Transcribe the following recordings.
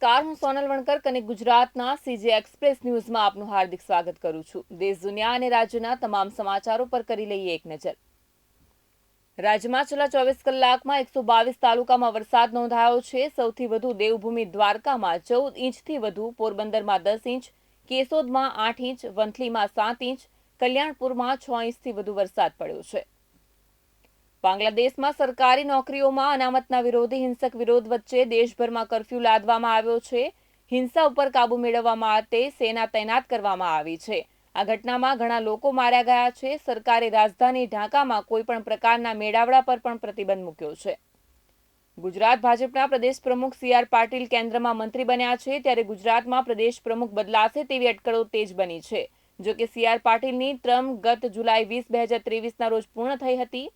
નમસ્કાર, હું સોનલ વણકર કનેક્ટ ગુજરાતના સીજી એક્સપ્રેસ ન્યૂઝમાં આપનું હાર્દિક સ્વાગત કરું છું। દેશ દુનિયા અને રાજ્યના તમામ સમાચારો પર કરી લઈએ એક નજર। રાજ્યમાં છેલ્લા 24 કલાકમાં 122 તાલુકામાં વરસાદ નોંધાયો છે। સૌથી વધુ દેવભૂમિ દ્વારકામાં 14 ઇંચથી વધુ, પોરબંદરમાં 10 ઇંચ, કેશોદમાં 8 ઇંચ, વંથલીમાં 7 ઇંચ, કલ્યાણપુરમાં 6 ઇંચથી વધુ વરસાદ પડ્યો છે। બાંગ્લાદેશમાં સરકારી નોકરીઓમાં અનામતના વિરોધી હિંસક વિરોધ વચ્ચે દેશભરમાં કર્ફ્યુ લાદવામાં આવ્યો છે। હિંસા ઉપર કાબૂ મેળવવા માટે સેના તૈનાત કરવામાં આવી છે। આ ઘટનામાં ઘણા લોકો માર્યા ગયા છે। સરકારે રાજધાની ઢાકામાં કોઈપણ પ્રકારના મેળાવડા પર પણ પ્રતિબંધ મૂક્યો છે। ગુજરાત ભાજપના પ્રદેશ પ્રમુખ સી.આર. પાટીલ કેન્દ્રમાં મંત્રી બન્યા છે, ત્યારે ગુજરાતમાં પ્રદેશ પ્રમુખ બદલાશે તેવી અટકળો તેજ બની છે। જોકે સી.આર. પાટીલની ટર્મ ગત જુલાઈ 20, 2023ના રોજ પૂર્ણ થઈ હતી।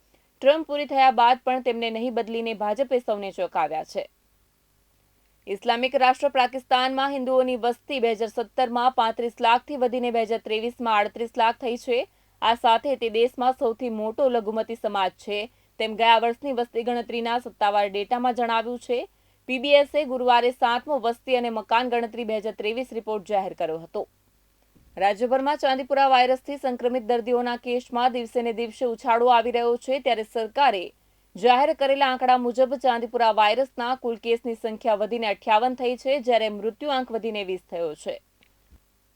ટર્મ પૂરી થયા બાદ પણ તેમને નહીં બદલીને ભાજપે સૌને ચોંકાવ્યા છે। ઇસ્લામિક રાષ્ટ્ર પાકિસ્તાનમાં હિન્દુઓની વસ્તી 2017માં 35 લાખથી વધીને 2023માં 38 લાખ થઈ છે। આ સાથે તે દેશમાં સૌથી મોટો લઘુમતી સમાજ છે, તેમ ગયા વર્ષની વસ્તી ગણતરીના સત્તાવાર ડેટામાં જણાવ્યું છે। પીબીએસે ગુરુવારે 7મો વસ્તી અને મકાન ગણતરી 2023 રિપોર્ટ જાહેર કર્યો હતો। રાજ્યભરમાં ચાંદીપુરા વાયરસથી સંક્રમિત દર્દીઓના કેસમાં દિવસે ને દિવસે ઉછાળો આવી રહ્યો છે, ત્યારે સરકારે જાહેર કરેલા આંકડા મુજબ ચાંદીપુરા વાયરસના કુલ કેસની સંખ્યા વધીને 58 થઈ છે, જ્યારે મૃત્યુઆંક વધીને 20 થયો છે।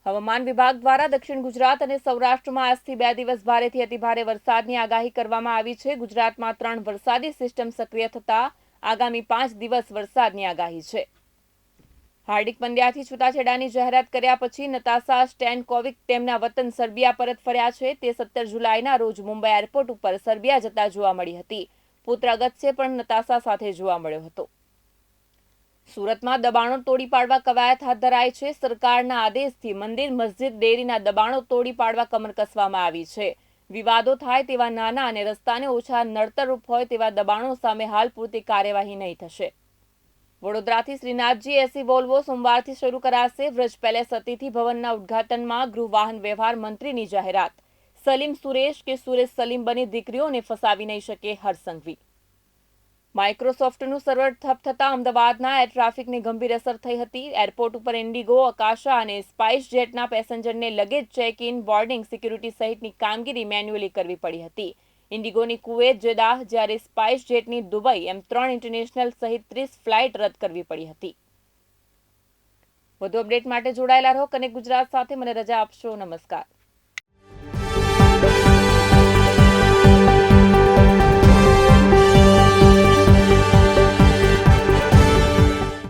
હવામાન વિભાગ દ્વારા દક્ષિણ ગુજરાત અને સૌરાષ્ટ્રમાં આજથી 2 દિવસ ભારેથી અતિભારે વરસાદની આગાહી કરવામાં આવી છે। ગુજરાતમાં 3 વરસાદી સિસ્ટમ સક્રિય થતા આગામી 5 દિવસ વરસાદની આગાહી છે। હાર્દિક પંડ્યાથી છૂટાછેડાની જાહેરાત કર્યા પછી નતાશા સ્ટેનકોવિક તેમના વતન સર્બિયા પરત ફર્યા છે। તે 17 જુલાઈના રોજ મુંબઈ એરપોર્ટ ઉપર સર્બિયા જતા જોવા મળી હતી। પુત્ર અગત્ય પણ નતાશા સાથે જોવા મળ્યો હતો। સુરતમાં દબાણો તોડી પાડવા કવાયત હાથ ધરાઈ છે। સરકારના આદેશથી મંદિર, મસ્જિદ, ડેરીના દબાણો તોડી પાડવા કમર કસવામાં આવી છે। વિવાદો થાય તેવા નાના અને રસ્તાને ઓછા નડતરરૂપ હોય તેવા દબાણો સામે હાલ પૂરતી કાર્યવાહી નહીં થશે। વડોદરાથી શ્રીનાથજી એસી વોલ્વો સોમવારથી શરૂ કરાશે। વ્રજ પેલેસ અતિથિ ભવનના ઉદ્ઘાટનમાં ગૃહ વાહન વ્યવહાર મંત્રીની જાહેરાત। સલીમ સુરેશ કે સુરેશ સલીમ બની દીકરીઓને ફસાવી નહીં શકે હરસંઘવી। માઇક્રોસોફ્ટનું સર્વર ઠપ થતાં અમદાવાદના એર ટ્રાફિકને ગંભીર અસર થઈ હતી। એરપોર્ટ ઉપર ઇન્ડિગો, અકાશા અને સ્પાઇસ જેટના પેસેન્જરને luggage check in, boarding, security સહિતની કામગીરી મેન્યુઅલી કરવી પડી હતી। ઇન્ડિગોની કુવૈત, જેદાહ, જ્યારે સ્પાઇસ જેટની દુબઈ એમ 3 ઇન્ટરનેશનલ સહિત 30 ફ્લાઇટ રદ કરવી પડી હતી। વધુ અપડેટ માટે જોડાયેલા રહો કનેક્ટ ગુજરાત સાથે। મને રજા આપશો। નમસ્કાર।